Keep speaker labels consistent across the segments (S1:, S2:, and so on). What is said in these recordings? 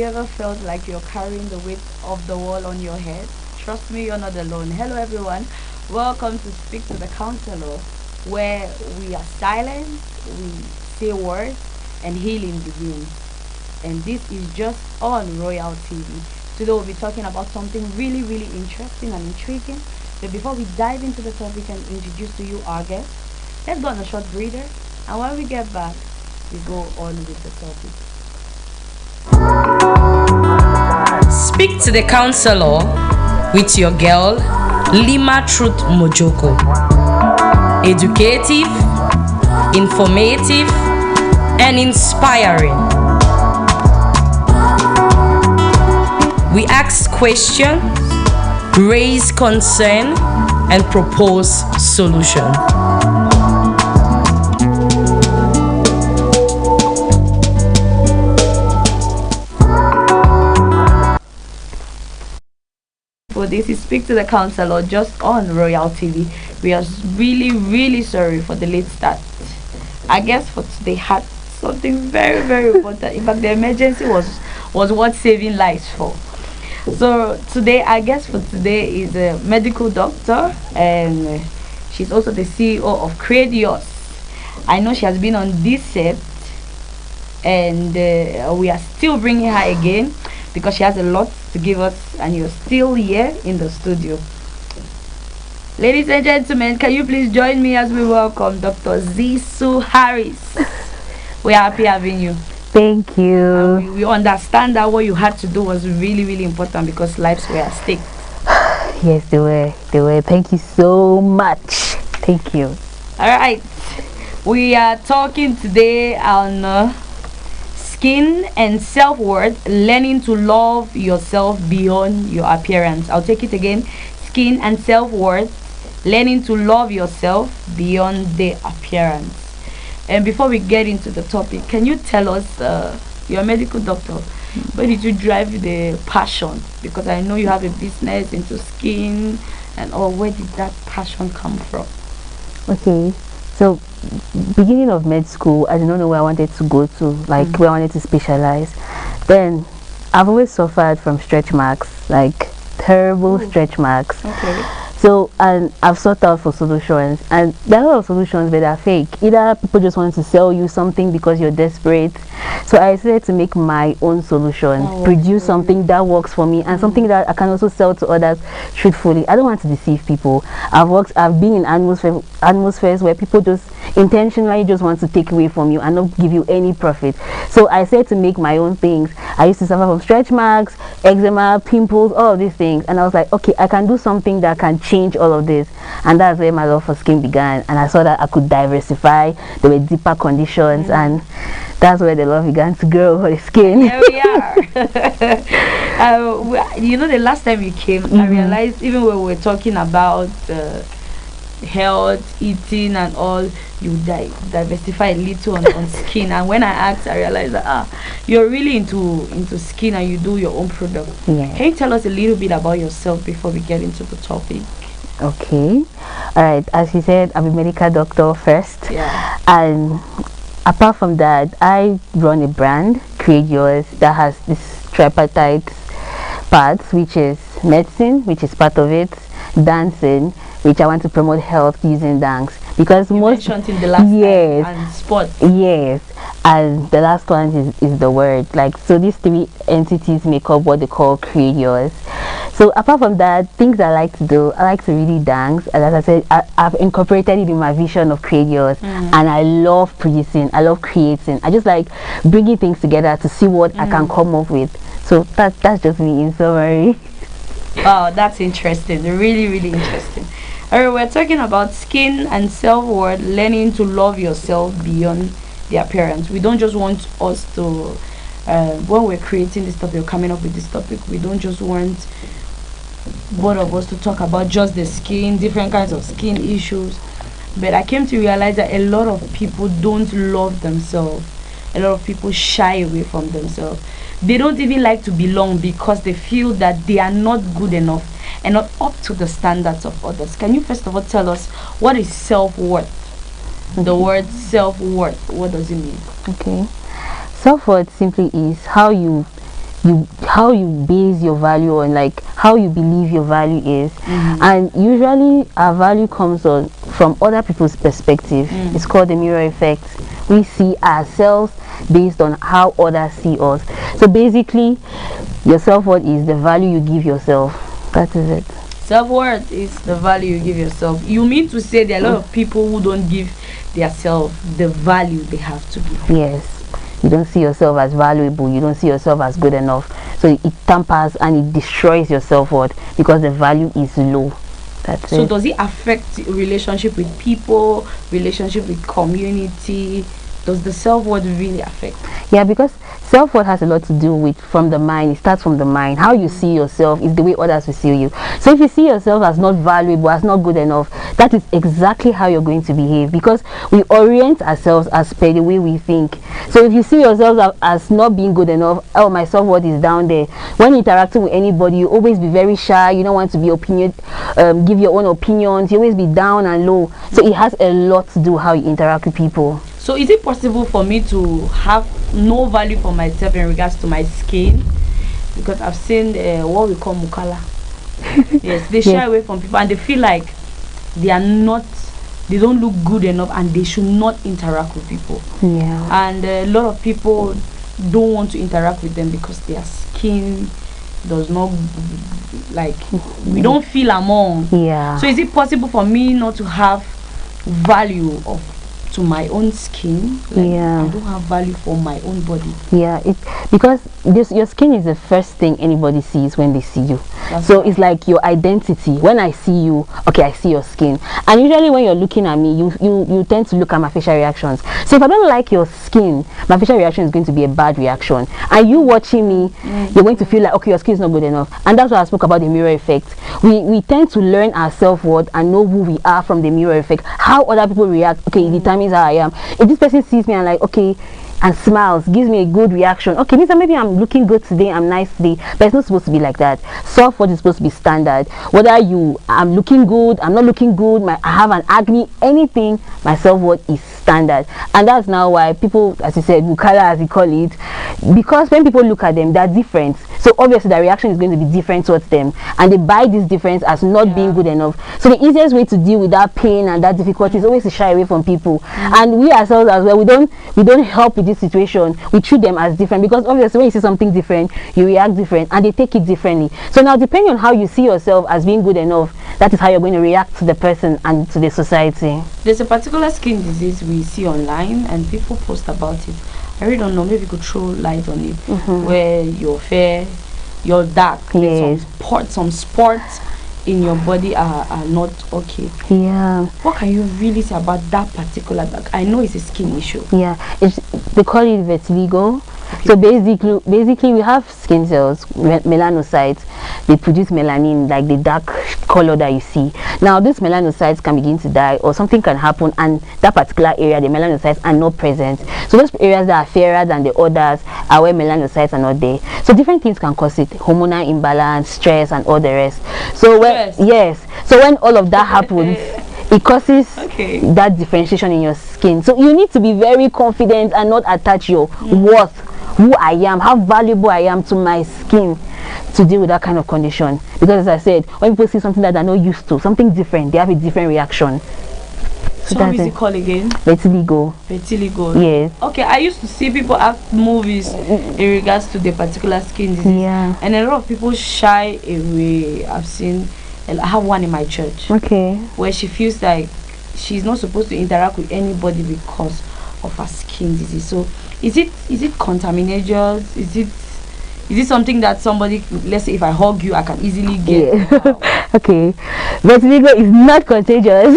S1: you ever felt like you're carrying the weight of the world on your head? Trust me, you're not alone. Hello, everyone. Welcome to Speak to the Counselor, where we are silent, we say words, and healing begins. And this is just on Royal TV. Today, we'll be talking about something really, really interesting and intriguing. But before we dive into the topic and introduce to you our guest, let's go on a short breather. And when we get back, we go on with the topic.
S2: Speak to the Counselor with your girl, Lima Truth Mojoko. Educative, informative, and inspiring. We ask questions, raise concern, and propose solution.
S1: For this is Speak to the Counselor just on Royal TV. We are really, really sorry for the late start. I guess for today had something very, very important. In fact, the emergency was what saving lives for. So today, I guess for today is a medical doctor, and she's also the CEO of Credios. I know she has been on this set, and we are still bringing her again because she has a lot to give us, and you're still here in the studio. Ladies and gentlemen, can you please join me as we welcome Dr. Zisu Harris. We're happy having you.
S3: Thank you.
S1: We understand that what you had to do was really, really important because lives were at stake.
S3: Yes, they were. Thank you so much. Thank you.
S1: All right. We are talking today on skin and self-worth, learning to love yourself beyond your appearance. I'll take it again. Skin and self-worth, learning to love yourself beyond the appearance. And before we get into the topic, can you tell us, you're a medical doctor, where did you drive the passion? Because I know you have a business into skin and all. Where did that passion come from?
S3: Okay, so beginning of med school, I did not know where I wanted to go to, like where I wanted to specialize. Then I've always suffered from stretch marks, like terrible stretch marks.
S1: Okay.
S3: So, and I've sought out for solutions, and there are a lot of solutions, but they're fake. Either people just want to sell you something because you're desperate. So I decided to make my own solution, produce something that works for me, and something that I can also sell to others truthfully. I don't want to deceive people. I've been in atmospheres where people just intentionally just want to take away from you and not give you any profit. So I said to make my own things. I used to suffer from stretch marks, eczema, pimples, all of these things, and I was like, okay, I can do something that can change all of this. And that's where my love for skin began, and I saw that I could diversify. There were deeper conditions, and that's where the love began to grow for the skin.
S1: Here we are. You know, the last time you came, I realized even when we were talking about health, eating and all, you diversify a little on skin. And when I asked, I realized that you're really into skin and you do your own product.
S3: Yeah.
S1: Can you tell us a little bit about yourself before we get into the topic?
S3: Okay. All right. As you said, I'm a medical doctor first.
S1: Yeah.
S3: And apart from that, I run a brand, Create Yours, that has this tripartite parts, which is medicine, which is part of it, dancing, which I want to promote health using dance, because
S1: you
S3: most
S1: mentioned in the last time, and sports.
S3: Yes, and the last one is the word. Like, so these three entities make up what they call Create Yours. So apart from that, things I like to do, I like to really dance, and as I said, I've incorporated it in my vision of Create Yours. And I love producing, I love creating, I just like bringing things together to see what I can come up with. So that's just me in summary.
S1: Wow, that's interesting. Really, really interesting. Alright, we're talking about skin and self-worth, learning to love yourself beyond the appearance. We don't just want us to, when we're creating this topic or coming up with this topic, we don't just want both of us to talk about just the skin, different kinds of skin issues. But I came to realize that a lot of people don't love themselves. A lot of people shy away from themselves. They don't even like to belong because they feel that they are not good enough and not up to the standards of others. Can you first of all tell us what is self-worth? The word self-worth, what does it mean?
S3: Okay. Self-worth simply is how you how you base your value on, like how you believe your value is. And usually our value comes on from other people's perspective. It's called the mirror effect. We see ourselves based on how others see us. So basically your self-worth is the value you give yourself. That is it.
S1: Self-worth is the value you give yourself. You mean to say there are a lot of people who don't give themselves the value they have to give?
S3: Yes. You don't see yourself as valuable, you don't see yourself as good enough, so it tampers and it destroys your self-worth because the value is low. That's
S1: so
S3: it.
S1: Does it affect relationship with people, relationship with community? Does the self-worth really affect?
S3: Yeah, because self-worth has a lot to do with from the mind. It starts from the mind. How you see yourself is the way others will see you. So if you see yourself as not valuable, as not good enough, that is exactly how you're going to behave, because we orient ourselves as per the way we think. So if you see yourself as not being good enough, oh, my self-worth is down there. When interacting with anybody, you always be very shy. You don't want to be give your own opinions. You always be down and low. So it has a lot to do how you interact with people.
S1: So is it possible for me to have no value for myself in regards to my skin? Because I've seen what we call mukala. Yes, they shy away from people and they feel like they don't look good enough and they should not interact with people.
S3: Yeah.
S1: And a lot of people don't want to interact with them because their skin does not, like, we don't feel among.
S3: Yeah.
S1: So is it possible for me not to have value to my own skin? Like,
S3: yeah.
S1: I don't have value for my own body.
S3: Yeah, because your skin is the first thing anybody sees when they see you.
S1: That's
S3: so
S1: right.
S3: It's like your identity. When I see you, okay, I see your skin. And usually when you're looking at me, you tend to look at my facial reactions. So if I don't like your skin, my facial reaction is going to be a bad reaction. And you watching me, you're going to feel like, okay, your skin is not good enough. And that's why I spoke about the mirror effect. We tend to learn our self-worth and know who we are from the mirror effect. How other people react, okay, it determines how I am. If this person sees me and like, okay, and smiles, gives me a good reaction, okay, means that maybe I'm looking good today, I'm nice today, but it's not supposed to be like that. Self-worth is supposed to be standard. Whether I'm looking good, I'm not looking good, I have an acne, anything, my self-worth is standard. And that's now why people, as you said, Bukala as you call it, because when people look at them, they're different. So obviously the reaction is going to be different towards them, and they buy this difference as not being good enough. So the easiest way to deal with that pain and that difficulty is always to shy away from people. And we ourselves as well, we don't help with this situation. We treat them as different, because obviously when you see something different, you react different and they take it differently. So now, depending on how you see yourself as being good enough, that is how you're going to react to the person and to the society.
S1: There's a particular skin disease we see online and people post about it. I really don't know, maybe you could throw light on it. Where you're fair, you're dark,
S3: Yes.
S1: some spots in your body are not okay.
S3: Yeah.
S1: What can you really say about that particular dark? I know it's a skin issue.
S3: Yeah, they call it vitiligo. Okay. So basically we have skin cells, melanocytes. They produce melanin, like the dark color that you see. Now these melanocytes can begin to die, or something can happen, and that particular area, the melanocytes are not present. So those areas that are fairer than the others are where melanocytes are not there. So different things can cause it: hormonal imbalance, stress, and all the rest. So when all of that happens, it causes that differentiation in your skin. So you need to be very confident and not attach your worth, who I am, how valuable I am to my skin, to deal with that kind of condition. Because as I said, when people see something that they're not used to, something different, they have a different reaction.
S1: So what is it called again?
S3: Vitiligo.
S1: Vitiligo.
S3: Yes.
S1: Okay, I used to see people act movies in regards to the particular skin disease.
S3: Yeah.
S1: And a lot of people shy away. I have one in my church.
S3: Okay.
S1: Where she feels like she's not supposed to interact with anybody because of her skin disease. So is it contaminated? Is it something that somebody, let's say if I hug you, I can easily get?
S3: Yeah. Okay. Vitiligo is not contagious.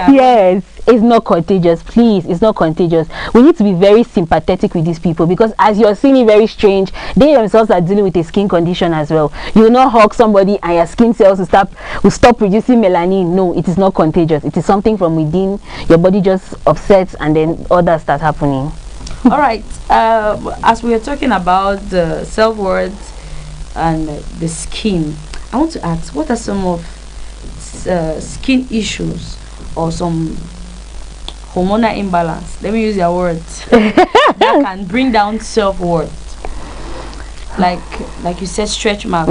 S3: Yes, it's not contagious. Please, it's not contagious. We need to be very sympathetic with these people, because as you're seeing it very strange, they themselves are dealing with a skin condition as well. You will not hug somebody and your skin cells will stop producing melanin. No, it is not contagious. It is something from within. Your body just upsets and then others start happening.
S1: All right, as we are talking about the self-worth and the skin, I want to ask, what are some of skin issues or some hormonal imbalance, let me use your words, that that can bring down self-worth? Like you said, stretch mark.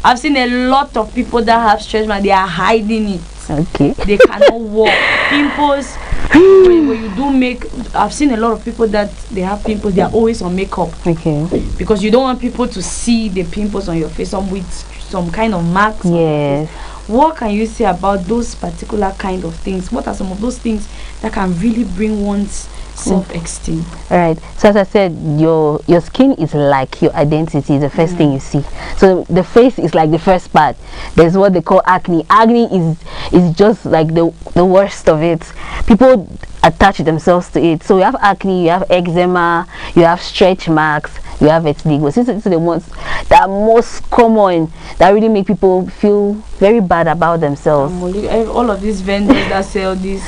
S1: I've seen a lot of people that have stretch mark. They are hiding it.
S3: Okay.
S1: They cannot walk. Pimples. When you do make, I've seen a lot of people that they have pimples. They are always on makeup.
S3: Okay.
S1: Because you don't want people to see the pimples on your face. Some with some kind of marks.
S3: Yes.
S1: What can you say about those particular kind of things? What are some of those things that can really bring one's self-esteem?
S3: All right. So as I said, your skin is like your identity, the first thing you see. So the face is like the first part. There's what they call acne. Acne is just like the worst of it. People attach themselves to it. So you have acne, you have eczema, you have stretch marks, you have vitiligo. These are the ones that are most common, that really make people feel very bad about themselves.
S1: All of these vendors that sell this,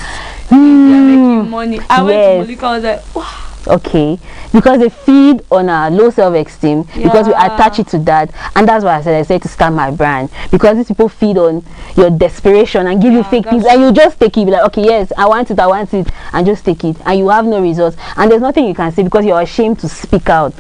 S1: they're making money. I went to Molika, I was like, wow.
S3: Okay, because they feed on our low self-esteem, because we attach it to that, and that's why I said to start my brand, because these people feed on your desperation and give you fake things, and you just take it, be like, okay, yes, I want it, and just take it, and you have no results, and there's nothing you can say because you're ashamed to speak out.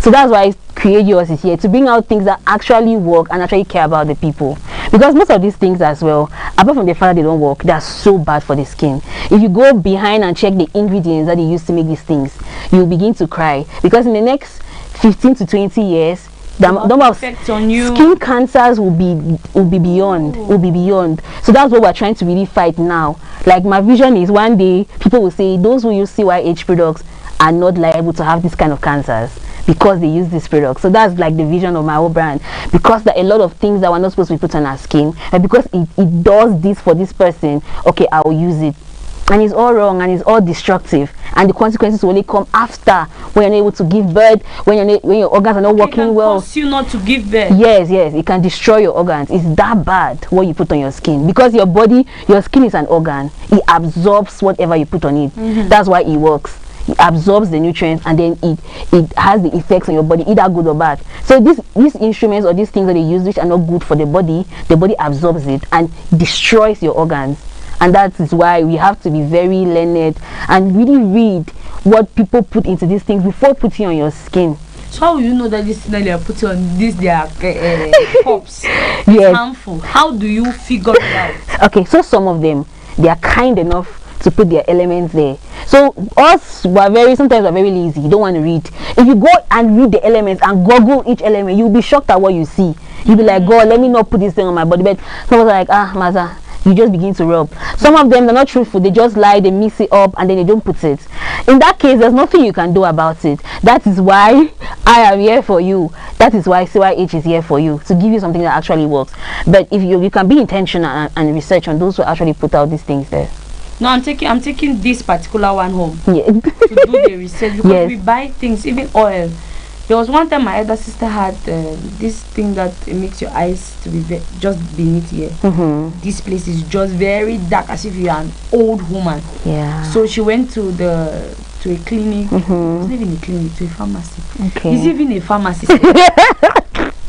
S3: So that's why Create Yours is here, to bring out things that actually work and actually care about the people. Because most of these things as well, apart from the fact that they don't work, they are so bad for the skin. If you go behind and check the ingredients that they use to make these things, you'll begin to cry. Because in the next 15 to 20 years, the number of skin cancers will be beyond. So that's what we're trying to really fight now. Like, my vision is one day people will say those who use CYH products are not liable to have this kind of cancers, because they use this product. So that's like the vision of my whole brand, because there are a lot of things that were not supposed to be put on our skin, and because it does this for this person, okay, I will use it, and it's all wrong and it's all destructive, and the consequences will only come after, when you're not able to give birth, when your organs are not working well.
S1: It can cause you not to give birth.
S3: Yes, it can destroy your organs. It's that bad what you put on your skin, because your skin is an organ. It absorbs whatever you put on it. That's why it works. It absorbs the nutrients, and then it has the effects on your body, either good or bad. So these instruments or these things that they use which are not good for the body absorbs it and destroys your organs. And that is why we have to be very learned and really read what people put into these things before putting on your skin.
S1: So how will you know that this thing that they are putting on this, they are cups,
S3: yes,
S1: harmful? How do you figure it out?
S3: Okay, so some of them, they are kind enough to put their elements there. So sometimes we're very lazy. You don't want to read. If you go and read the elements and Google each element, you'll be shocked at what you see. You'll be like, God, let me not put this thing on my body. But someone's like, Maza, you just begin to rub. Some of them, they're not truthful. They just lie, they mix it up, and then they don't put it. In that case, there's nothing you can do about it. That is why I am here for you. That is why CYH is here for you, to give you something that actually works. But if you can be intentional and research on those who actually put out these things there.
S1: No, I'm taking this particular one home to do the research, because we buy things, even oil. There was one time my elder sister had this thing that makes your eyes to be just beneath here. This place is just very dark, as if you are an old woman. So she went to a clinic. It's not even a clinic, to a pharmacy. It's even a pharmacy.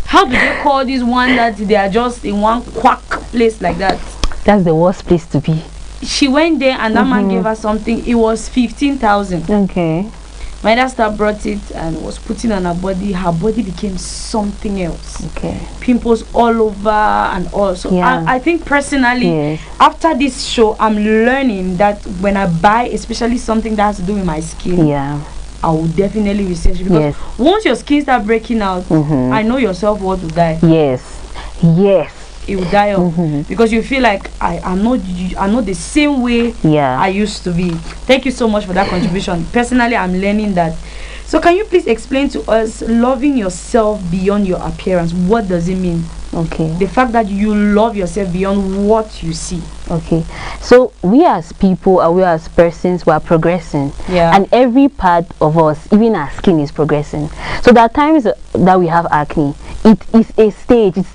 S1: How do they call this one that they are just in one quack place like that?
S3: That's the worst place to be.
S1: She went there and that man gave her something. It was 15,000.
S3: Okay.
S1: My elder sister brought it and was putting on her body. Her body became something else.
S3: Okay.
S1: Pimples all over and all. So I think personally, after this show, I'm learning that when I buy, especially something that has to do with my skin, I will definitely research, because once your skin start breaking out, I know your self-worth will die.
S3: Yes.
S1: It will die off, because you feel like I'm not the same way I used to be. Thank you so much for that contribution. Personally, I'm learning that. So can you please explain to us, loving yourself beyond your appearance, what does it mean?
S3: Okay.
S1: The fact that you love yourself beyond what you see.
S3: Okay. So we as people, and we as persons, we are progressing. And every part of us, even our skin, is progressing. So there are times that we have acne. It is a stage. It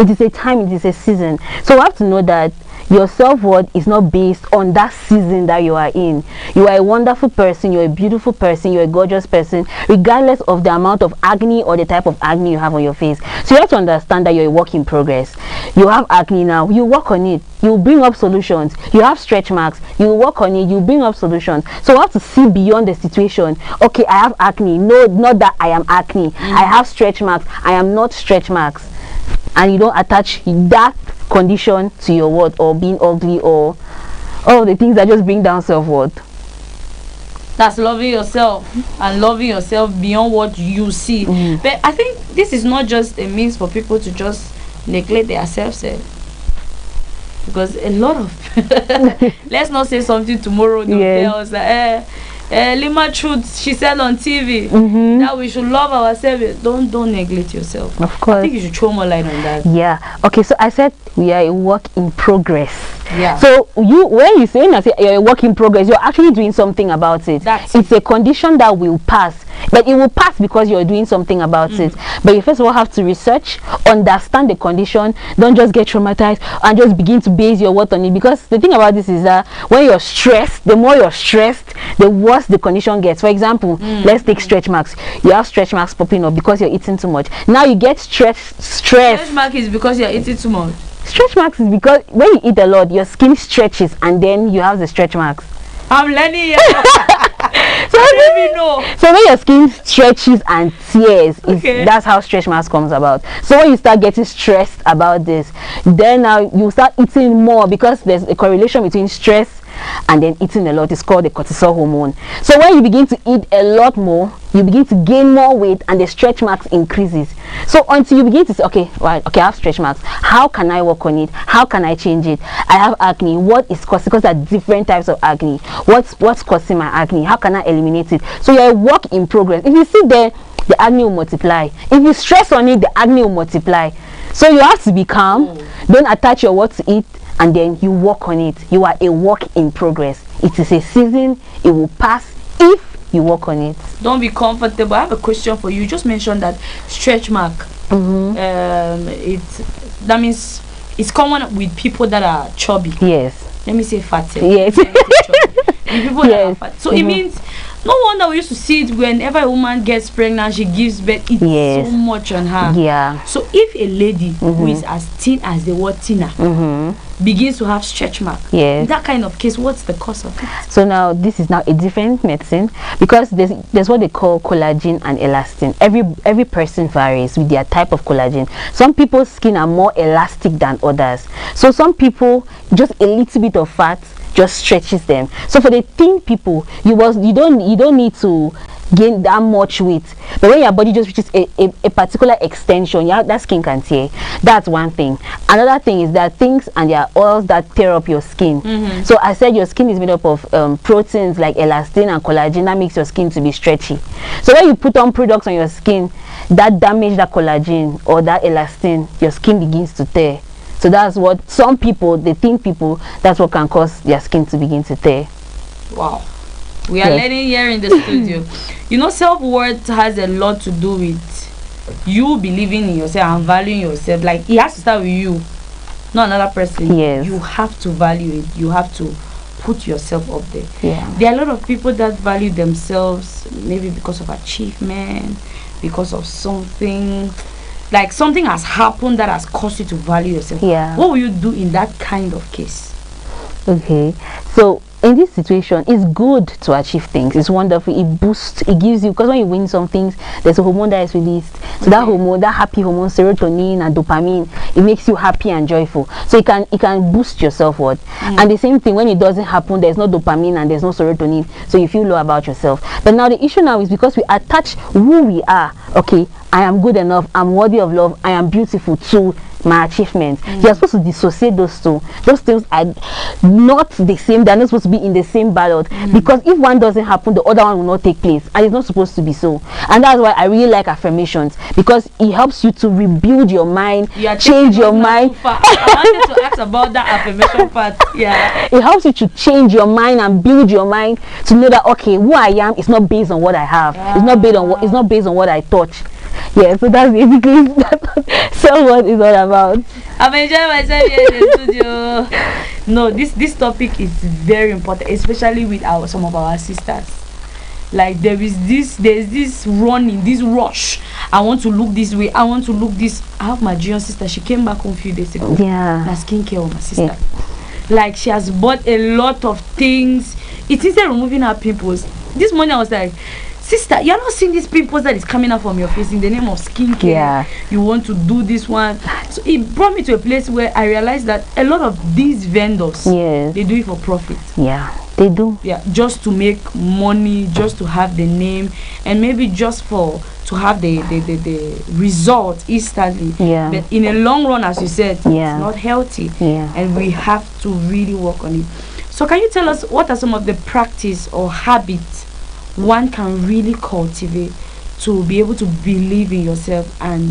S3: is a time. It is a season. So we have to know that your self-worth is not based on that season that you are in. You are a wonderful person, you're a beautiful person, you're a gorgeous person, regardless of the amount of acne or the type of acne you have on your face. So you have to understand that you're a work in progress. You have acne now, you work on it. you bring up solutions. You have stretch marks, you work on it, you bring up solutions. So we have to see beyond the situation. Okay, I have acne. No, not that I am acne. I have stretch marks. I am not stretch marks. And you don't attach that condition to your worth, or being ugly, or all the things that just bring down self-worth.
S1: That's loving yourself, and loving yourself beyond what you see. But I think this is not just a means for people to just neglect their self, because a lot of let's not say something tomorrow they'll tell us that Lima Truth, she said on TV that we should love ourselves. Don't neglect yourself.
S3: Of course.
S1: I think you should throw more light on that.
S3: Yeah. Okay, so I said we are a work in progress.
S1: Yeah.
S3: So when you say you're a work in progress, you're actually doing something about it. It's a condition that will pass. But it will pass because you're doing something about it. But you first of all have to research, understand the condition. Don't just get traumatized and just begin to base your worth on it. Because the thing about this is that when you're stressed, the more you're stressed, the worse the condition gets. For example, let's take stretch marks. You have stretch marks popping up because you're eating too much. Now you get stress. Stretch mark is because you're eating too much. Stretch marks is because when you eat a lot, your skin stretches and then you have the stretch marks. I'm learning. So when your skin stretches and tears, that's how stretch marks comes about. So when you start getting stressed about this, then now you start eating more, because there's a correlation between stress and then eating a lot. Is called the cortisol hormone. So when you begin to eat a lot more, you begin to gain more weight and the stretch marks increases. So until you begin to say, okay, I have stretch marks, how can I work on it? How can I change it? I have acne. What is causing? Because there are different types of acne. What's causing my acne? How can I eliminate it? So you're a work in progress. If you sit there, the acne will multiply. If you stress on it, the acne will multiply. So you have to be calm. Don't attach your worth to it, and then you work on it. You are a work in progress. It is a season. It will pass if you work on it. Don't be comfortable. I have a question for you. You just mentioned that stretch mark. That means it's common with people that are chubby. Yes. Let me say fatty. Yes. People that are fat. So it means no wonder we used to see it whenever a woman gets pregnant, she gives birth. It's so much on her. Yeah. So if a lady who is as thin as the word thinner begins to have stretch mark, in that kind of case, what's the cause of it? So now this is now a different medicine, because there's what they call collagen and elastin. Every person varies with their type of collagen. Some people's skin are more elastic than others. So some people, just a little bit of fat just stretches them. So for the thin people, you don't need to gain that much weight. But when your body just reaches a particular extension, that skin can tear. That's one thing. Another thing is that things and there are oils that tear up your skin. So I said your skin is made up of proteins like elastin and collagen that makes your skin to be stretchy. So when you put on products on your skin that damage that collagen or that elastin, your skin begins to tear. So that's what some people, the thin people, that's what can cause their skin to begin to tear. Wow. We are learning here in the studio. You know, self-worth has a lot to do with you believing in yourself and valuing yourself. Like, it has to start with you, not another person. Yes. You have to value it. You have to put yourself up there. Yeah. There are a lot of people that value themselves, maybe because of achievement, because of something. Like something has happened that has caused you to value yourself. Yeah. What will you do in that kind of case? Okay. So in this situation, it's good to achieve things. It's wonderful. It boosts, it gives you, because when you win some things, there's a hormone that is released. So that hormone, that happy hormone, serotonin and dopamine, it makes you happy and joyful. So it can boost your self-worth. And the same thing when it doesn't happen, there's no dopamine and there's no serotonin, so you feel low about yourself. But now the issue now is because we attach who we are. Okay, I am good enough, I'm worthy of love, I am beautiful, to my achievements. You're supposed to dissociate those two. Those things are not the same. They're not supposed to be in the same ballot, because if one doesn't happen, the other one will not take place, and it's not supposed to be so. And that's why I really like affirmations, because it helps you to rebuild your mind, change your mind. I wanted to ask about that affirmation part. Yeah, it helps you to change your mind and build your mind to know that, okay, who I am is not based on what I have. It's not based on what I touch. Yeah, so that's basically what is all about. I'm enjoying myself here in the studio. No, this topic is very important, especially with some of our sisters. Like there's this running, this rush. I want to look this way. I want to look this. I have my junior sister. She came back home a few days ago. Yeah. Na skincare of my sister. Yeah.
S1: Like she has bought a lot of things. It's instead of removing her pimples. This morning I was like, sister, you're not seeing these pimples that is coming out from your face in the name of skincare.
S3: Yeah.
S1: You want to do this one. So it brought me to a place where I realized that a lot of these vendors,
S3: Yes.
S1: they do it for profit.
S3: Yeah, they do.
S1: Yeah, just to make money, just to have the name, and maybe just to have the result instantly.
S3: Yeah.
S1: But in a long run, as you said,
S3: Yeah.
S1: it's not healthy.
S3: Yeah.
S1: And we have to really work on it. So can you tell us what are some of the practice or habits one can really cultivate to be able to believe in yourself and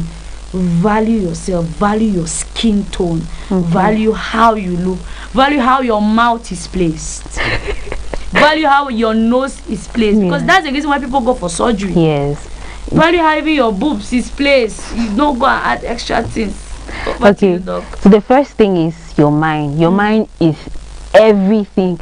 S1: value yourself, value your skin tone, value how you look, value how your mouth is placed, value how your nose is placed, because that's the reason why people go for surgery.
S3: Yes.
S1: Value how even your boobs is placed. You don't go and add extra things. Over to you, Doc.
S3: So the first thing is your mind. Your mind is everything.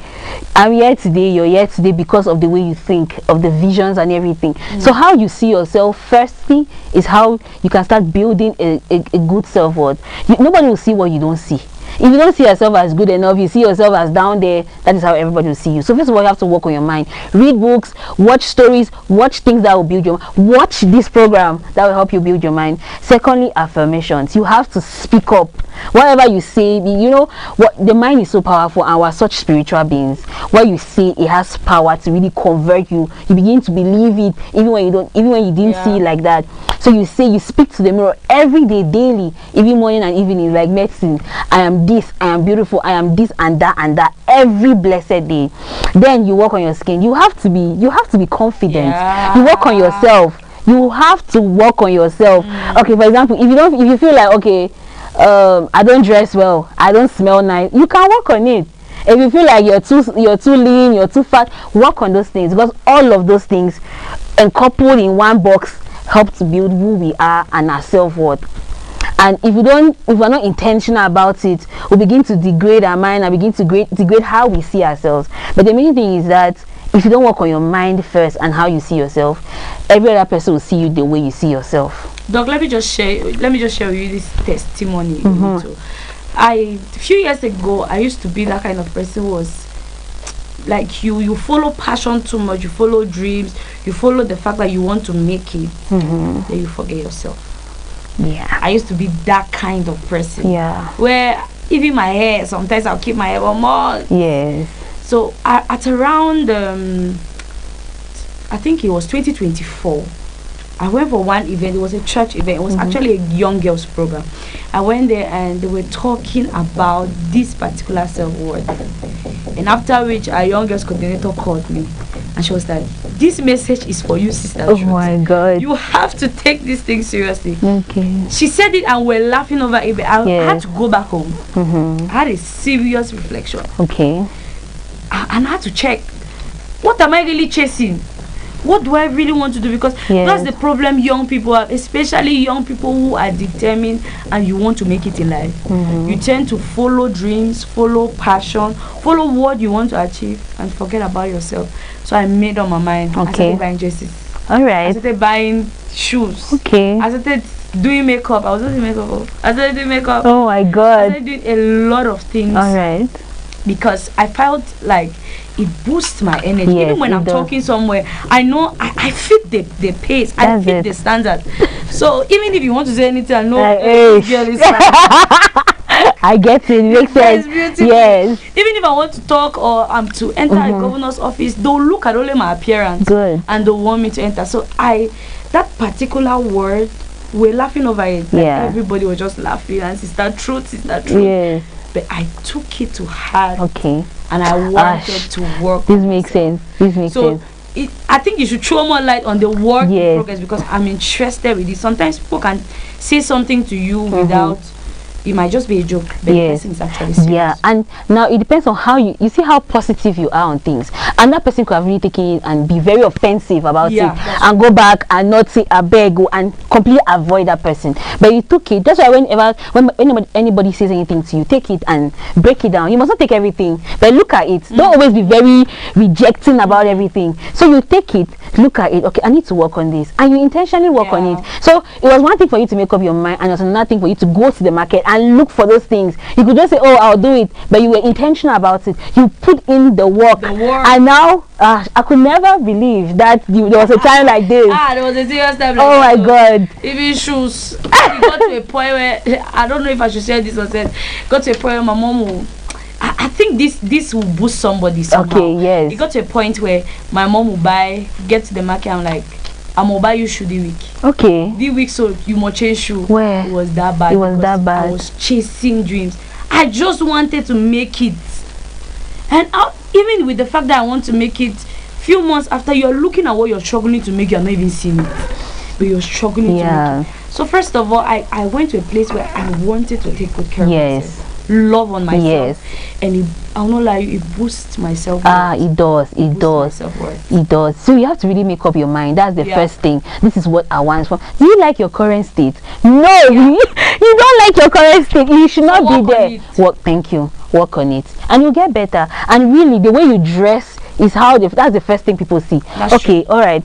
S3: I'm here today, you're here today because of the way you think, of the visions and everything. So how you see yourself firstly is how you can start building a good self-worth. Nobody will see what you don't see. If you don't see yourself as good enough, you see yourself as down there, that is how everybody will see you. So first of all, you have to work on your mind. Read books, watch stories, watch things that will build your mind. Watch this program that will help you build your mind. Secondly, affirmations. You have to speak up. Whatever you say, you know what, the mind is so powerful, and we're such spiritual beings. What you say, it has power to really convert you. You begin to believe it even when you didn't see it like that. So you say, you speak to the mirror every day, daily, even morning and evening, like medicine. I am this, I am beautiful, I am this and that every blessed day. Then you work on your skin. You have to be confident. You work on yourself. You have to work on yourself. Okay, for example, if you feel like, okay, I don't dress well, I don't smell nice, you can work on it. If you feel like you're too lean, you're too fat, work on those things, because all of those things and coupled in one box help to build who we are and our self-worth. And if we're not intentional about it, we begin to degrade our mind and begin to degrade how we see ourselves. But the main thing is that if you don't work on your mind first and how you see yourself, every other person will see you the way you see yourself.
S1: Doc, let me just share with you this testimony. A few years ago, I used to be that kind of person who was like you follow passion too much, you follow dreams, you follow the fact that you want to make it, then you forget yourself. I used to be that kind of person. Where even my hair, sometimes I'll keep my hair on more. So at around I think it was 2024, I went for one event. It was a church event. It was actually a young girls program. I went there and they were talking about this particular self-worth. And after which our young girls coordinator called me and she was like, this message is for you, sister.
S3: Oh my God.
S1: You have to take this thing seriously.
S3: Okay.
S1: She said it and we're laughing over it. I had to go back home. I had a serious reflection.
S3: Okay.
S1: And I had to check, what am I really chasing? What do I really want to do? Because that's the problem young people have, especially young people who are determined and you want to make it in life. You tend to follow dreams, follow passion, follow what you want to achieve and forget about yourself. So I made up my mind. I started buying dresses. I started buying shoes. I started doing makeup. I started doing makeup.
S3: Oh my God.
S1: I started doing a lot of things. Because I felt like it boosts my energy. Even when I'm talking somewhere, I know I fit the pace, I fit the standard. So even if you want to say anything, I know girl is
S3: I get it, makes sense. Yes.
S1: Even if I want to talk or I'm to enter a governor's office, they'll look at only my appearance and they'll want me to enter. So that particular word, we're laughing over it. Like everybody was just laughing and sister truth. But I took it to heart. And I wanted to work.
S3: This makes sense.
S1: So I think you should throw more light on the work in progress, because I'm interested with it. Sometimes people can say something to you without, it might just be a joke, but the person is actually serious.
S3: And now it depends on how you see how positive you are on things, and that person could have really taken it and be very offensive about it and go back and not say a beg and completely avoid that person. But you took it. That's why when anybody says anything to you, take it and break it down. You must not take everything, but look at it. Don't always be very rejecting about everything. So you take it, look at it. Okay, I need to work on this, and you intentionally work on it. So it was one thing for you to make up your mind, and it was another thing for you to go to the market and look for those things. You could just say, oh, I'll do it, but you were intentional about it. You put in the work. And now I could never believe that there was a time like this.
S1: There was a serious time like
S3: oh my God.
S1: Even shoes. It got to a point where, I don't know if I should say this or say, got to a point where my mom will, I think this will boost somebody somehow.
S3: Okay, yes.
S1: It got to a point where my mom will get to the market, I'm like, I'm gonna buy you shoe the week.
S3: Okay.
S1: The week, so you must change shoe.
S3: Where?
S1: It was that bad.
S3: It was that bad.
S1: I was chasing dreams. I just wanted to make it. And even with the fact that I want to make it, few months after, you're looking at what you're struggling to make, you're not even seeing it. But you're struggling to make it. So first of all, I went to a place where I wanted to take good care of myself. Love on myself. And I'll not lie, it boosts my self-worth.
S3: It does. It does. So you have to really make up your mind. That's the first thing. This is what I want from. Do you like your current state? No, you don't like your current state. You should not be there. Thank you. Work on it, and you'll get better. And really, the way you dress is that's the first thing people see. Okay, all right.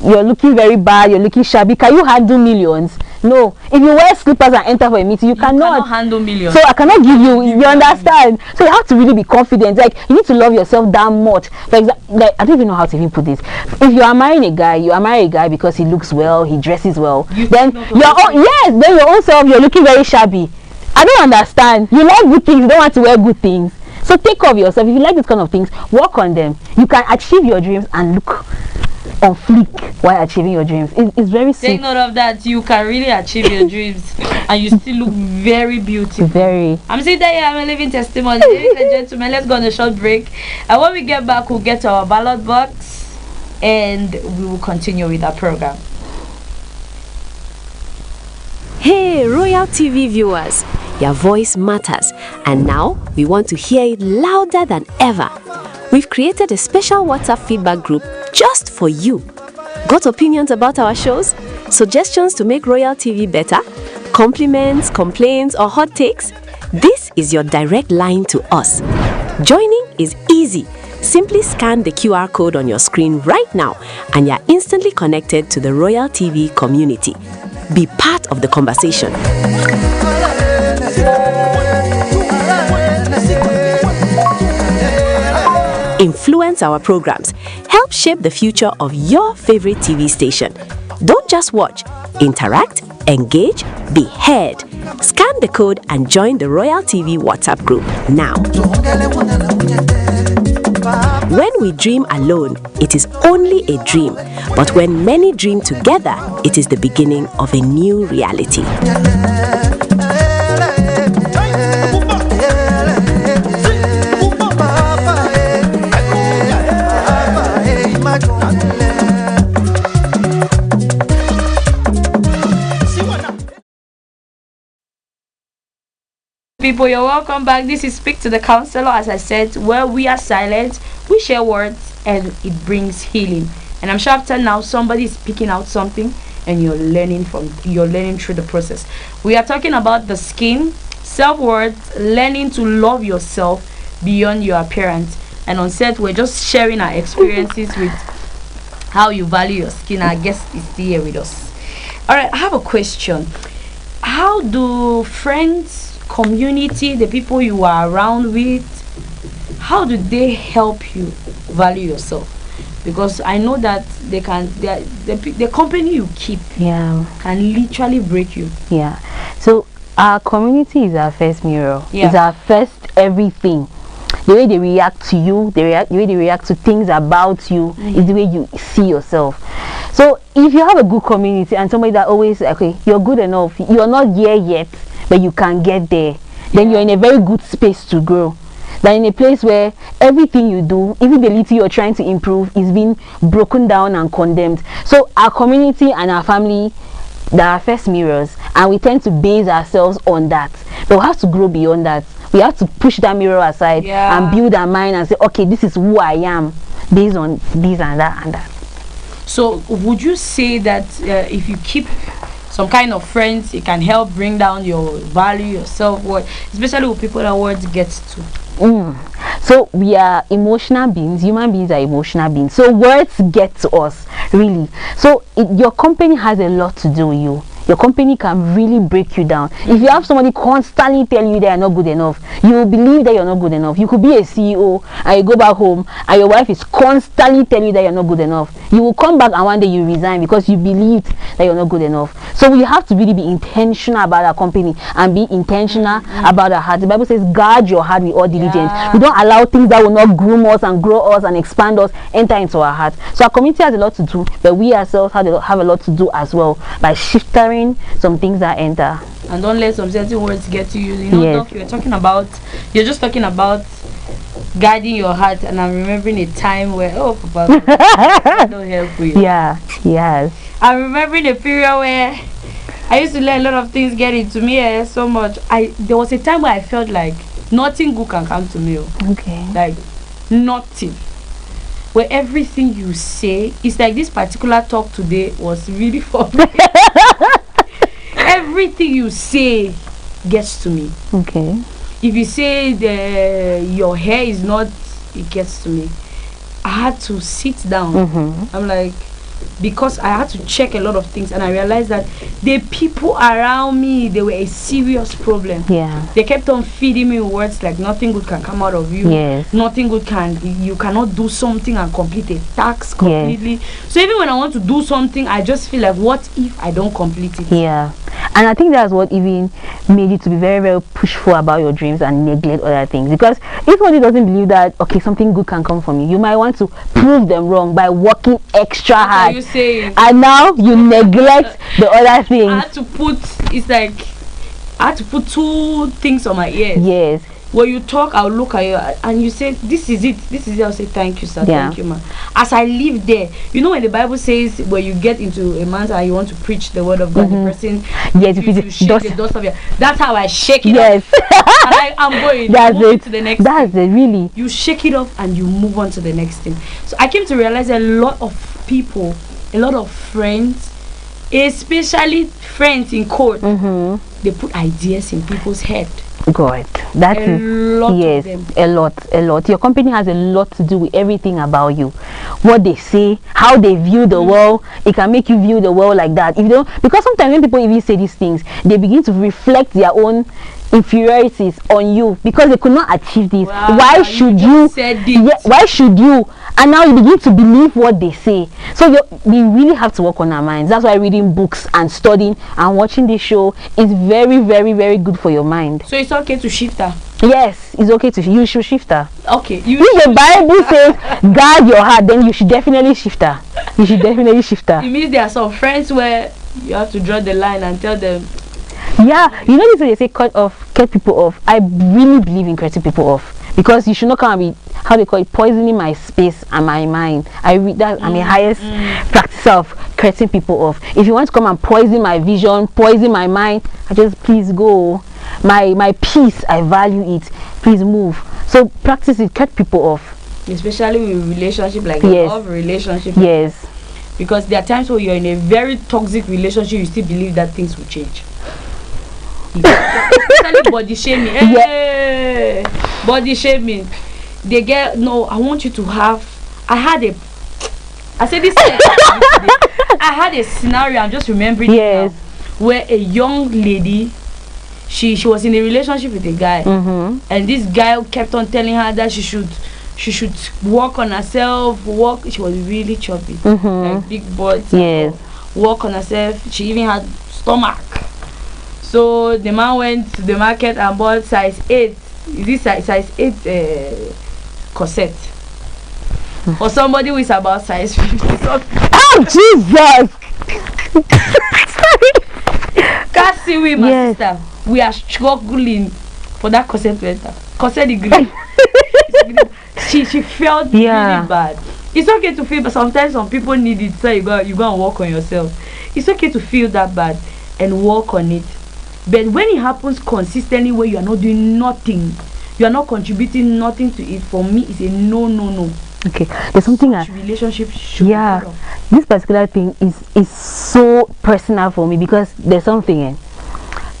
S3: You're looking very bad, you're looking shabby. Can you handle millions? No. If you wear slippers and enter for a meeting, you cannot
S1: handle millions.
S3: So I cannot give you understand. So you have to really be confident. Like, you need to love yourself that much. Like I don't even know how to even put this. If you are marrying a guy, you are marrying a guy because he looks well, he dresses well. Then then your own self, you're looking very shabby. I don't understand. You like good things, you don't want to wear good things. So take care of yourself. If you like this kind of things, work on them. You can achieve your dreams and look on fleek while achieving your dreams. It's very simple.
S1: Take note of that. You can really achieve your dreams and you still look very beautiful.
S3: Very.
S1: I'm sitting there, I'm a living testimony. Ladies and gentlemen, let's go on a short break. And when we get back, we'll get to our ballot box and we will continue with our program.
S4: Hey, Royal TV viewers, your voice matters, and now we want to hear it louder than ever. We've created a special WhatsApp feedback group just for you. Got opinions about our shows? Suggestions to make Royal TV better? Compliments, complaints, or hot takes? This is your direct line to us. Joining is easy. Simply scan the QR code on your screen right now and you're instantly connected to the Royal TV community. Be part of the conversation. Influence our programs. Help shape the future of your favorite TV station. Don't just watch. Interact, engage, be heard. Scan the code and join the Royal TV WhatsApp group now. When we dream alone, it is only a dream. But when many dream together, it is the beginning of a new reality.
S1: People, you're welcome back. This is Speak to the Counselor, as I said, where we are silent, we share words, and it brings healing. And I'm sure after now somebody is picking out something and you're learning through the process. We are talking about the skin, self-worth, learning to love yourself beyond your appearance. And on set, we're just sharing our experiences with how you value your skin. Our guest is still here with us. All right, I have a question. How do friends, community, the people you are around with, how do they help you value yourself? Because I know that the company you keep can literally break you.
S3: So our community is our first mirror. It's our first everything. The way they react to you, the way they react to things about you, is the way you see yourself. So if you have a good community and somebody that always, okay, you're good enough, you're not there yet, but you can get there, then you're in a very good space to grow. Than in a place where everything you do, even the little you're trying to improve, is being broken down and condemned. So our community and our family, they are our first mirrors, and we tend to base ourselves on that. But we have to grow beyond that. We have to push that mirror aside and build our mind and say, okay, this is who I am based on this and that and that.
S1: So would you say that if you keep some kind of friends, it can help bring down your value, your self-worth, especially with people that words get to?
S3: So we are emotional beings. Human beings are emotional beings. So words get to us, really. So your company has a lot to do with you. your company can really break you down. If you have somebody constantly telling you that you're not good enough, you will believe that you're not good enough. You could be a CEO and you go back home and your wife is constantly telling you that you're not good enough. You will come back and one day you resign because you believed that you're not good enough. So we have to really be intentional about our company and be intentional about our heart. The Bible says, guard your heart with all diligence. We don't allow things that will not groom us and grow us and expand us enter into our heart. So our community has a lot to do, but we ourselves have a lot to do as well by shifting some things that enter.
S1: And don't let some certain words get to you. You know, Doc, you're just talking about guiding your heart, and I'm remembering a time where Papa, I don't help you.
S3: Yeah, yes.
S1: I'm remembering a period where I used to let a lot of things get into me so much. There was a time where I felt like nothing good can come to me.
S3: Okay.
S1: Like nothing. Where everything you say, it's like this particular talk today was really for me. Everything you say gets to me.
S3: Okay.
S1: If you say your hair is not, it gets to me. I had to sit down. I'm like, because I had to check a lot of things, and I realized that the people around me, they were a serious problem.
S3: Yeah.
S1: They kept on feeding me words like nothing good can come out of you.
S3: Yes.
S1: Nothing good you cannot do something and complete a task completely.
S3: Yes.
S1: So even when I want to do something, I just feel like, what if I don't complete it?
S3: Yeah. And I think that's what even made you to be very, very pushful about your dreams and neglect other things. Because if somebody doesn't believe that, okay, something good can come from you, you might want to prove them wrong by working extra hard.
S1: What are you saying?
S3: And now you neglect the other things.
S1: I had to put two things on my ears.
S3: Yes.
S1: When you talk, I'll look at you and you say, this is it. I'll say, thank you, sir.
S3: Yeah.
S1: Thank you, man. As I live there, you know, when the Bible says, when you get into a man's and you want to preach the word of God, the person,
S3: yes,
S1: you shake the dust of your. That's how I shake it
S3: off.
S1: And I'm going.
S3: That's it.
S1: To the next
S3: That's
S1: thing.
S3: it, really.
S1: You shake it off and you move on to the next thing. So I came to realize a lot of people, a lot of friends, especially friends in court, they put ideas in people's head.
S3: God, that is yes, a lot. Your company has a lot to do with everything about you, what they say, how they view the world. It can make you view the world like that. If you don't, because sometimes when people even say these things, they begin to reflect their own inferiorities on you because they could not achieve this.
S1: Wow,
S3: why should you? Why should you? And now you begin to believe what they say. So we really have to work on our minds. That's why reading books and studying and watching this show is very, very, very good for your mind.
S1: So it's okay to shift her.
S3: Yes, it's okay to. You should shift her.
S1: Okay.
S3: If the Bible says guard your heart, then you should definitely shift her. You should definitely shift her.
S1: It means there are some friends where you have to draw the line and tell them.
S3: Yeah, you know this way they say cut people off. I really believe in cutting people off because you should not come and be, how they call it, poisoning my space and my mind. I read that I'm the highest practice of cutting people off. If you want to come and poison my vision, poison my mind, I just please go. My peace, I value it. Please move. So practice it, cut people off.
S1: Especially with relationship like love relationship.
S3: Yes.
S1: Because there are times where you're in a very toxic relationship, you still believe that things will change. Especially body shaming. Hey, body shaming. They get I want you to have. I said this. I had a scenario. I'm just remembering.
S3: Yes.
S1: Now, where a young lady, she was in a relationship with a guy, and this guy kept on telling her that she should work on herself. She was really chubby, like big butts.
S3: Yes.
S1: Work on herself. She even had stomach. So the man went to the market and bought size 8. Is this size 8 corset for somebody who is about size 50 something.
S3: Oh Jesus!
S1: Can't see we, my sister. We are struggling for that corset letter. Corset degree. She felt really bad. It's okay to feel, but sometimes some people need it. So you go and work on yourself. It's okay to feel that bad and work on it. But when it happens consistently, where you are not doing nothing, you are not contributing nothing to it, for me it's a no.
S3: Okay, there's something
S1: relationship should
S3: this particular thing is so personal for me because there's something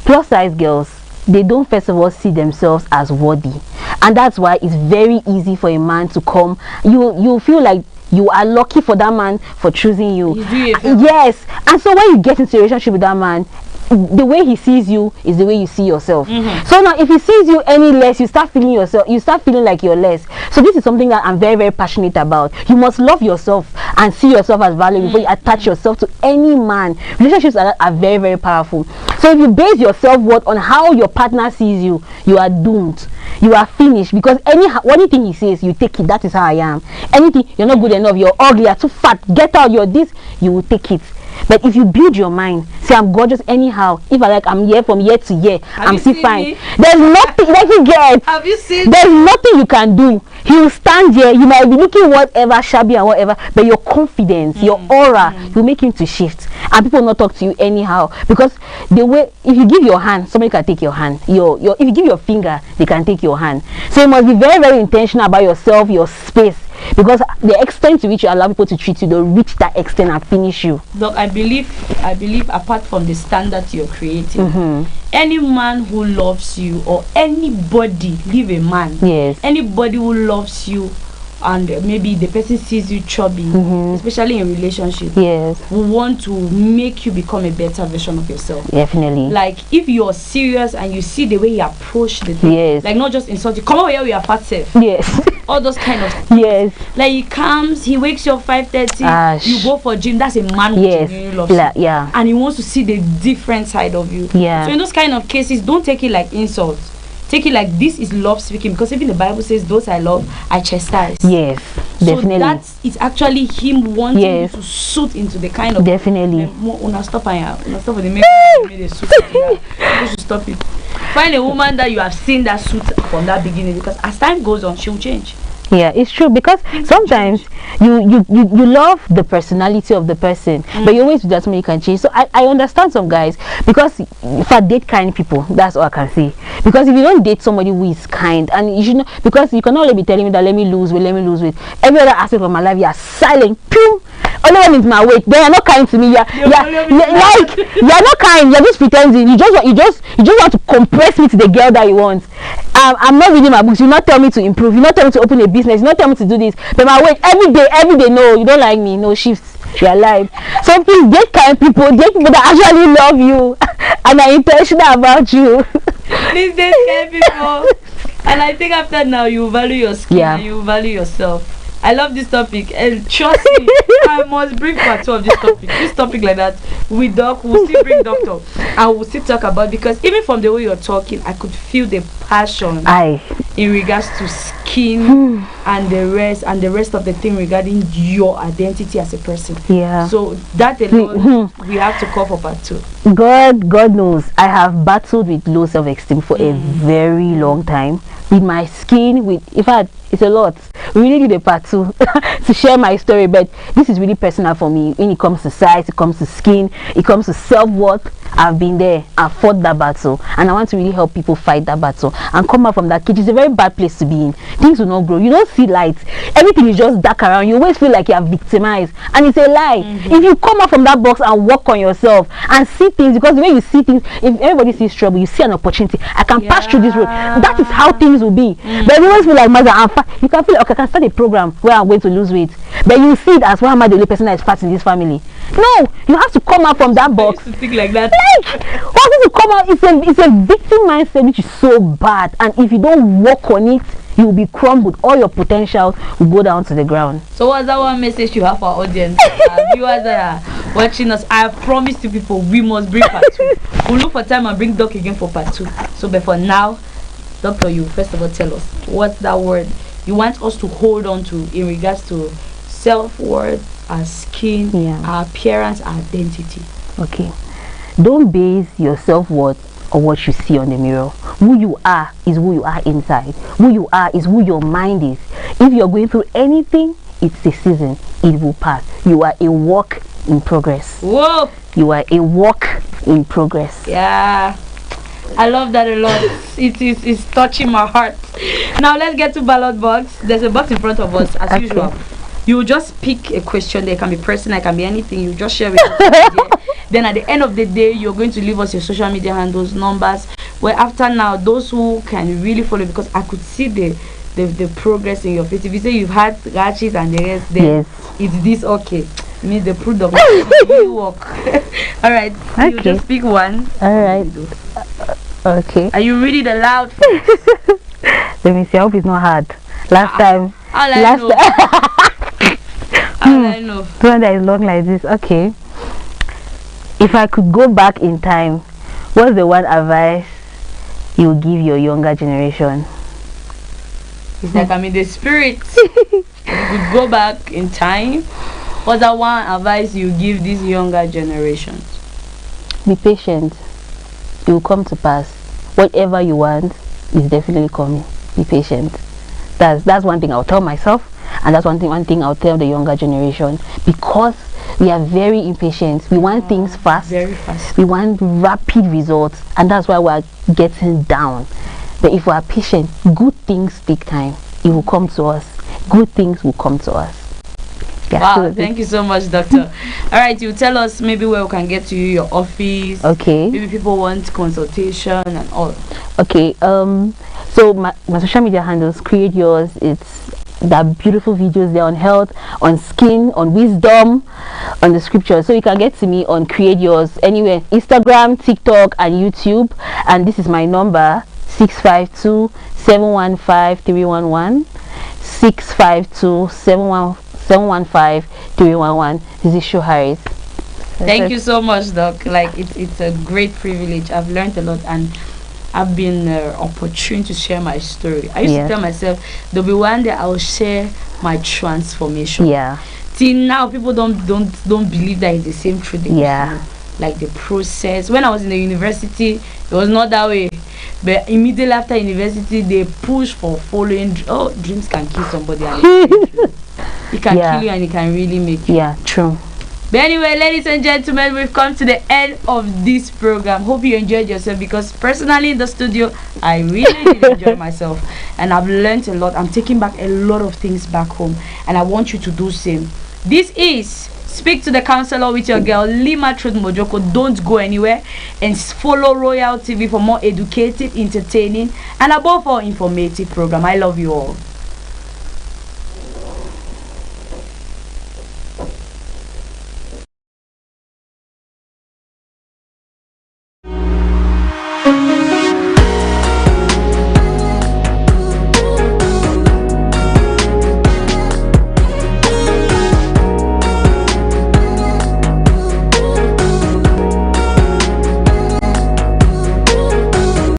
S3: plus size girls, they don't first of all see themselves as worthy, and that's why it's very easy for a man to come. You feel like you are lucky for that man for choosing you.
S1: Yes.
S3: And so when you get into a relationship with that man, the way he sees you is the way you see yourself. So now if he sees you any less, you start feeling yourself, you start feeling like you're less. So this is something that I'm very, very passionate about. You must love yourself and see yourself as valuable before you attach yourself to any man. Relationships are very, very powerful. So if you base your self-worth on how your partner sees you, you are doomed. You are finished, because anything he says, you take it. That is how I am. Anything, you're not good enough, you're ugly, you're too fat, get out, you're this, you will take it. But if you build your mind, say I'm gorgeous anyhow, if I like, I'm here from year to year, I'm still fine. Me? There's nothing like you get.
S1: Have you seen?
S3: There's nothing you can do. He will stand here. You might be looking whatever, shabby and whatever, but your confidence, your aura, will make him to shift, and people will not talk to you anyhow. Because the way, if you give your hand, somebody can take your hand. If you give your finger, they can take your hand. So you must be very, very intentional about yourself, your space. Because the extent to which you allow people to treat you, they'll reach that extent and finish you.
S1: Look, I believe apart from the standard you're creating, any man who loves you, or anybody, leave a man, anybody who loves you and maybe the person sees you chubby, especially in relationship, will want to make you become a better version of yourself. Definitely. Like if you're serious and you see the way you approach the thing, like not just insult you, come over here with your fat self. All those kind of things. Like he comes, he wakes you up 5:30, you go for gym. That's a man who genuinely loves you. And he wants to see the different side of you. So in those kind of cases, don't take it like insult. Take it like this is love speaking, because even the Bible says those I love I chastise. Definitely. So that's, it's actually him wanting you to suit into the kind of stop for the made a suit. You should stop it. Find a woman that you have seen that suit from that beginning, because as time goes on she will change. It's true, because sometimes you love the personality of the person, but you always do that somebody can change. So I understand some guys, because if I date kind people, that's all I can say. Because if you don't date somebody who is kind, and you should know, because you cannot only be telling me that let me lose weight, every other aspect of my life you are silent. Pew! Only one is my weight. Then you're not kind to me. You're not kind. You're just pretending. You just want to compress me to the girl that you want. I'm not reading my books. You not tell me to improve. You not tell me to open a business. You not tell me to do this. But my weight every day. No, you don't like me. No shifts. You're alive. So please date kind people. Date people that actually love you and are intentional about you. Please date kind people. And I think after now you value your skin and you value yourself. I love this topic, and trust me, I must bring part 2 of this topic. This topic like that, we'll still bring doctor, and we'll still talk about, because even from the way you're talking, I could feel the passion in regards to skin and the rest of the thing regarding your identity as a person. So that alone, we have to call for part 2. God knows I have battled with low self-esteem for a very long time, with my skin, in fact it's a lot. We really need a part 2 to share my story, but this is really personal for me. When it comes to size, it comes to skin, it comes to self-worth, I've been there, I've fought that battle, and I want to really help people fight that battle and come out from that cage. It's a very bad place to be in. Things will not grow. You don't see light. Everything is just dark around. You always feel like you are victimized, and it's a lie. If you come out from that box and work on yourself and see things, because the way you see things, if everybody sees trouble, you see an opportunity. I can pass through this road. That is how things will be. But you always feel like, mother, I'm fat. You can feel like, okay, I can start a program where I'm going to lose weight, but you see it as, why am I the only person that is fat in this family? No, you have to come out from that box. I used to think like that. Like, wanting to come out, it's a victim mindset, which is so bad, and if you don't work on it, you will be crumbled. All your potential will go down to the ground. So what's that one message you have for our audience, viewers that are watching us? I have promised to people we must bring part 2. We'll look for time and bring Doc again for part 2. So but for now, Doctor, you first of all tell us what's that word you want us to hold on to in regards to self-worth, our skin, our appearance, our identity. Okay, don't base your self-worth on what you see on the mirror. Who you are is who you are inside. Who you are is who your mind is. If you're going through anything, it's a season, it will pass. You are a work in progress. Whoa! You are a work in progress. Yeah, I love that a lot. It's touching my heart. Now let's get to ballot box. There's a box in front of us as usual. You just pick a question. There can be personal, it can be anything. You just share with us. Then at the end of the day, you're going to leave us your social media handles, numbers. Well, after now, those who can really follow, because I could see the progress in your face. If you say you've had rashes and the rest, then it's this okay. Me the product. You work. All right.
S3: Okay.
S1: You just pick one.
S3: All right. Okay.
S1: Are you ready? The loud?
S3: Let me see. I hope it's not hard. Last time.
S1: All I know. All I know.
S3: The one that is long like this. Okay. If I could go back in time, what's the one advice you would give your younger generation?
S1: It's like I'm in the spirit. You could go back in time. What's that one advice you give these younger generations?
S3: Be patient. It will come to pass. Whatever you want is definitely coming. Be patient. That's one thing I'll tell myself, and that's one thing I'll tell the younger generation, because we are very impatient. We want things fast.
S1: Very fast.
S3: We want rapid results, and that's why we're getting down. But if we are patient, good things take time. It will come to us. Good things will come to us. Yeah,
S1: wow,
S3: so
S1: thank you so much, doctor. All right, you tell us maybe where we can get to you, your office.
S3: Okay.
S1: Maybe people want consultation and all.
S3: Okay. So my social media handles, create yours. It's that beautiful videos there on health, on skin, on wisdom, on the scriptures. So you can get to me on create yours anywhere, Instagram, TikTok, and YouTube. And this is my number: 652-715-311. 652-715-311. This is Shu Harris.
S1: Thank you so much, doc. Like it's a great privilege. I've learned a lot, and I've been opportune to share my story. I used to tell myself there'll be one day I'll share my transformation.
S3: Yeah.
S1: Till now, people don't believe that it's the same truth.
S3: Yeah.
S1: Like the process. When I was in the university, it was not that way. But immediately after university, they push for following. Oh, dreams can kill somebody. And it can kill you, and it can really make you.
S3: Yeah, true.
S1: But anyway, ladies and gentlemen, we've come to the end of this program. Hope you enjoyed yourself, because personally in the studio, I really did enjoy myself, and I've learned a lot. I'm taking back a lot of things back home, and I want you to do same. This is Speak to the Counselor with your girl Lima Truth Mojoko. Don't go anywhere, and follow Royal TV for more educative, entertaining, and above all informative program. I love you all.